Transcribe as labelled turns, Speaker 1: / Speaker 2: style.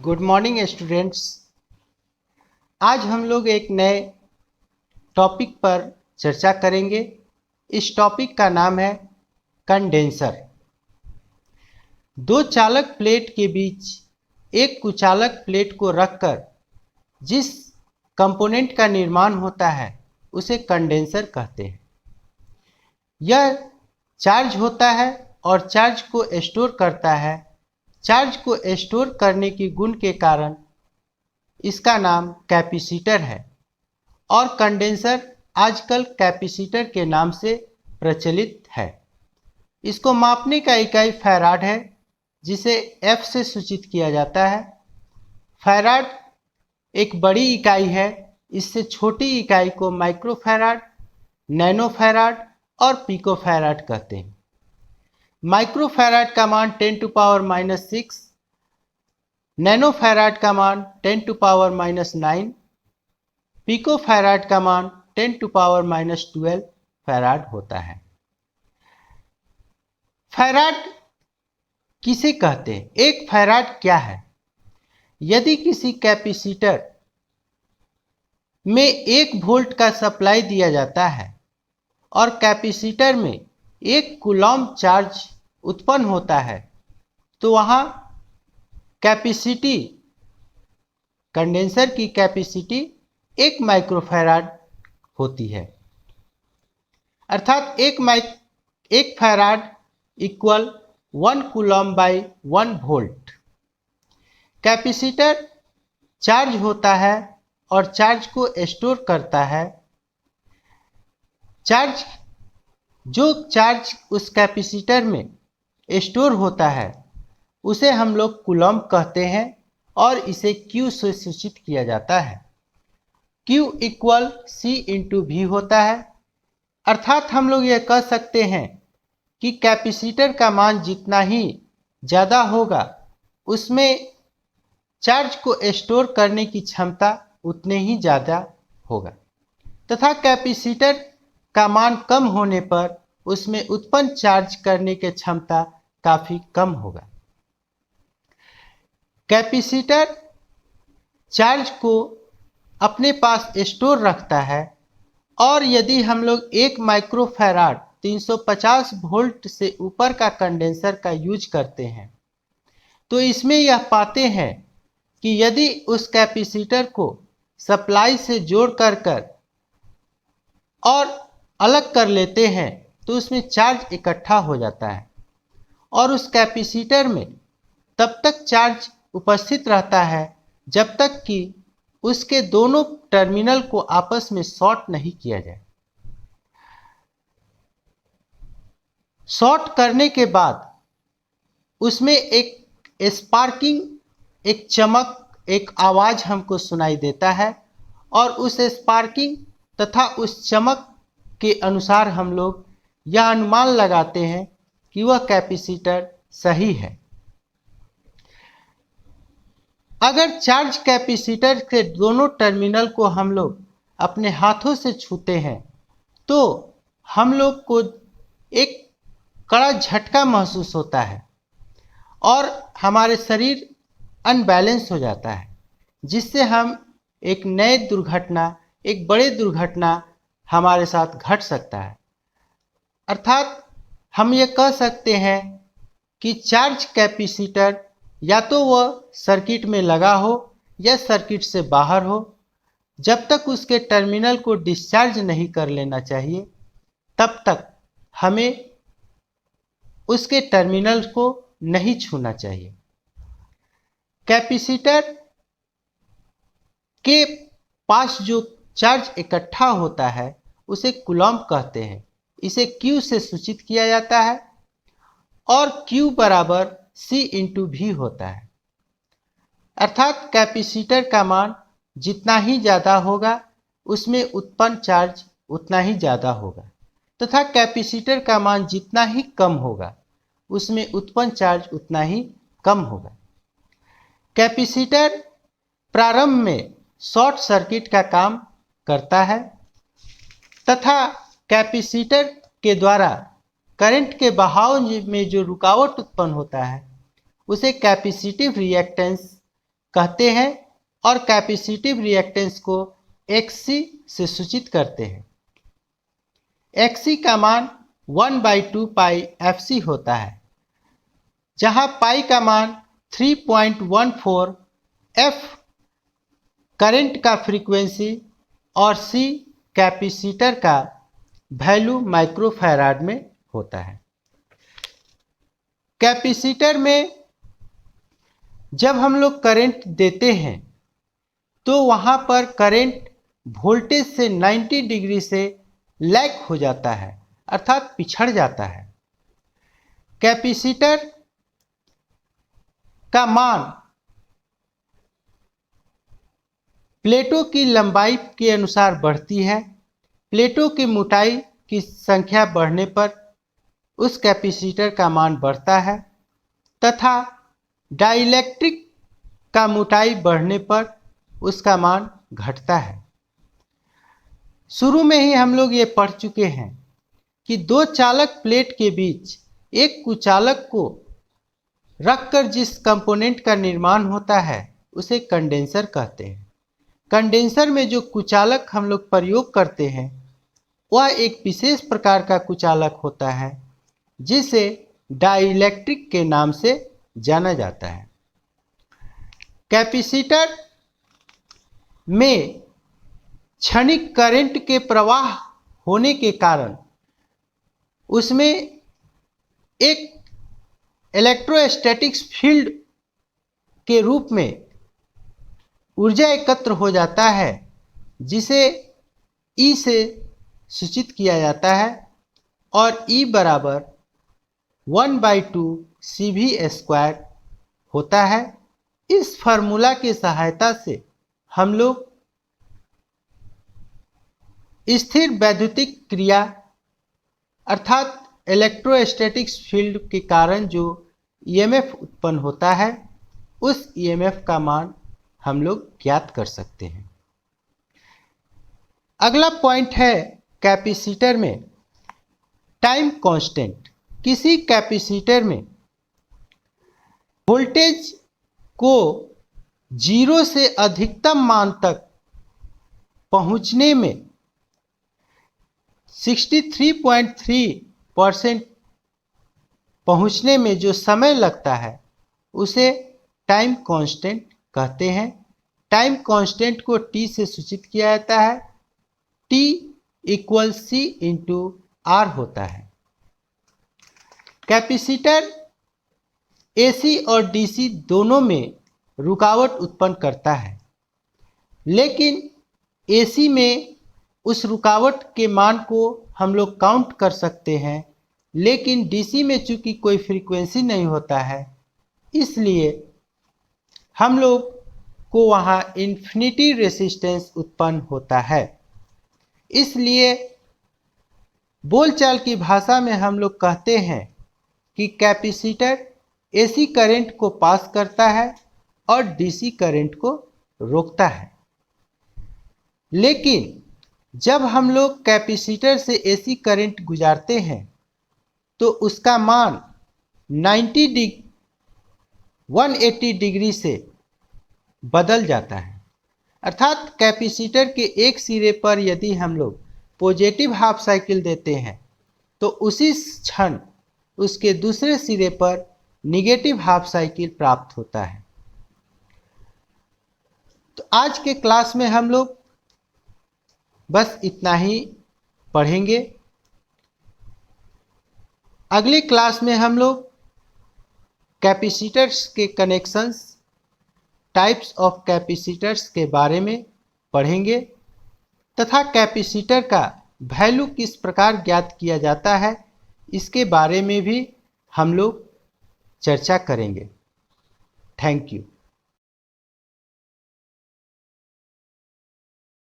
Speaker 1: Good morning students. आज हम लोग एक नए टॉपिक पर चर्चा करेंगे। इस टॉपिक का नाम है कंडेंसर। दो चालक प्लेट के बीच एक कुचालक प्लेट को रखकर जिस कंपोनेंट का निर्माण होता है उसे कंडेंसर कहते हैं। यह चार्ज होता है और चार्ज को स्टोर करता है। चार्ज को स्टोर करने की गुण के कारण इसका नाम कैपेसिटर है और कंडेंसर आजकल कैपेसिटर के नाम से प्रचलित है। इसको मापने का इकाई फैराड है, जिसे F से सूचित किया जाता है। फैराड एक बड़ी इकाई है। इससे छोटी इकाई को माइक्रोफैराड, नैनोफैराड और पिकोफैराड कहते हैं। माइक्रोफैराड का मान 10⁻⁻⁶, नैनोफैराड का मान 10⁻⁻⁹, पिकोफैराड का मान 10⁻⁻12 फैराड होता है। फैराड किसे कहते हैं? एक फैराड क्या है? यदि किसी कैपेसिटर में 1 वोल्ट का सप्लाई दिया जाता है और कैपेसिटर में 1 कूलम्ब चार्ज उत्पन्न होता है तो वहां कैपेसिटी, कंडेंसर की कैपेसिटी 1 माइक्रोफैराड होती है। अर्थात एक farad equal 1 coulomb by 1 volt. Capacitor charge होता है और चार्ज को स्टोर करता है। जो चार्ज उस कैपेसिटर में स्टोर होता है उसे हम लोग कूलम्ब कहते हैं और इसे Q से सूचित किया जाता है। Q equal C into V होता है। अर्थात हम लोग यह कह सकते हैं कि कैपेसिटर का मान जितना ही ज़्यादा होगा उसमें चार्ज को स्टोर करने की क्षमता उतने ही ज़्यादा होगा, तथा कैपेसिटर का मान कम होने पर उसमें उत्पन्न चार्ज करने की क्षमता काफ़ी कम होगा। कैपेसिटर चार्ज को अपने पास स्टोर रखता है और यदि हम लोग 1 माइक्रोफैराड 350 वोल्ट से ऊपर का कंडेंसर का यूज करते हैं तो इसमें यह पाते हैं कि यदि उस कैपेसिटर को सप्लाई से जोड़ कर और अलग कर लेते हैं तो उसमें चार्ज इकट्ठा हो जाता है और उस कैपेसिटर में तब तक चार्ज उपस्थित रहता है जब तक कि उसके दोनों टर्मिनल को आपस में शॉर्ट नहीं किया जाए। शॉर्ट करने के बाद उसमें एक स्पार्किंग, एक चमक, एक आवाज हमको सुनाई देता है और उस स्पार्किंग तथा उस चमक के अनुसार हम लोग यह अनुमान लगाते हैं कि वह कैपेसिटर सही है। अगर चार्ज कैपेसिटर के दोनों टर्मिनल को हम लोग अपने हाथों से छूते हैं तो हम लोग को एक कड़ा झटका महसूस होता है और हमारे शरीर अनबैलेंस हो जाता है, जिससे हम एक बड़े दुर्घटना हमारे साथ घट सकता है। अर्थात हम ये कह सकते हैं कि चार्ज कैपेसिटर या तो वह सर्किट में लगा हो या सर्किट से बाहर हो, जब तक उसके टर्मिनल को डिस्चार्ज नहीं कर लेना चाहिए तब तक हमें उसके टर्मिनल को नहीं छूना चाहिए। कैपेसिटर के पास जो चार्ज इकट्ठा होता है उसे कूलम्ब कहते हैं। इसे Q से सूचित किया जाता है और Q बराबर C इंटू V होता है। अर्थात कैपेसिटर का मान जितना ही ज़्यादा होगा उसमें उत्पन्न चार्ज उतना ही ज़्यादा होगा, तथा कैपेसिटर का मान जितना ही कम होगा उसमें उत्पन्न चार्ज उतना ही कम होगा। कैपेसिटर प्रारंभ में शॉर्ट सर्किट का काम करता है तथा कैपेसिटर के द्वारा करंट के बहाव में जो रुकावट उत्पन्न होता है उसे कैपेसिटिव रिएक्टेंस कहते हैं और कैपेसिटिव रिएक्टेंस को XC से सूचित करते हैं। XC का मान 1/2 पाई FC होता है, जहां पाई का मान 3.14 F करंट का फ्रीक्वेंसी और C कैपेसिटर का वैल्यू माइक्रोफैराड में होता है। कैपेसिटर में जब हम लोग करंट देते हैं तो वहां पर करंट वोल्टेज से 90 डिग्री से लैग हो जाता है, अर्थात पिछड़ जाता है। कैपेसिटर का मान प्लेटों की लंबाई के अनुसार बढ़ती है। प्लेटों की मोटाई की संख्या बढ़ने पर उस कैपेसिटर का मान बढ़ता है तथा डाइलेक्ट्रिक का मोटाई बढ़ने पर उसका मान घटता है। शुरू में ही हम लोग ये पढ़ चुके हैं कि दो चालक प्लेट के बीच एक कुचालक को रखकर जिस कंपोनेंट का निर्माण होता है उसे कंडेंसर कहते हैं। कंडेंसर में जो कुचालक हम लोग प्रयोग करते हैं वह एक विशेष प्रकार का कुचालक होता है जिसे डाइलेक्ट्रिक के नाम से जाना जाता है। कैपेसिटर में क्षणिक करंट के प्रवाह होने के कारण उसमें एक इलेक्ट्रोस्टैटिक्स फील्ड के रूप में ऊर्जा एकत्र हो जाता है, जिसे E से सूचित किया जाता है और E बराबर 1/2 CV² होता है। इस फार्मूला की सहायता से हम लोग स्थिर वैद्युतिक क्रिया अर्थात इलेक्ट्रोस्टैटिक्स फील्ड के कारण जो EMF उत्पन्न होता है उस EMF का मान हम लोग ज्ञात कर सकते हैं। अगला पॉइंट है कैपेसिटर में टाइम कांस्टेंट। किसी कैपेसिटर में वोल्टेज को 0 से अधिकतम मान तक पहुंचने में 63.3% पहुंचने में जो समय लगता है उसे टाइम कांस्टेंट कहते हैं। टाइम कांस्टेंट को T से सूचित किया जाता है। T = C/R होता है। कैपेसिटर AC और DC दोनों में रुकावट उत्पन्न करता है, लेकिन AC में उस रुकावट के मान को हम लोग काउंट कर सकते हैं, लेकिन DC में चूंकि कोई फ्रीक्वेंसी नहीं होता है इसलिए हम लोग को वहाँ इन्फिनिटी रेजिस्टेंस उत्पन्न होता है। इसलिए बोलचाल की भाषा में हम लोग कहते हैं कि कैपेसिटर AC करंट को पास करता है और DC करंट को रोकता है। लेकिन जब हम लोग कैपेसिटर से AC करंट गुजारते हैं तो उसका मान 180 डिग्री से बदल जाता है, अर्थात कैपेसिटर के एक सिरे पर यदि हम लोग पॉजिटिव हाफ साइकिल देते हैं तो उसी क्षण उसके दूसरे सिरे पर निगेटिव हाफ साइकिल प्राप्त होता है। तो आज के क्लास में हम लोग बस इतना ही पढ़ेंगे। अगली क्लास में हम लोग कैपेसिटर्स के कनेक्शंस, टाइप्स ऑफ कैपेसिटर्स के बारे में पढ़ेंगे तथा कैपेसिटर का वैल्यू किस प्रकार ज्ञात किया जाता है इसके बारे में भी हम लोग चर्चा करेंगे। Thank you.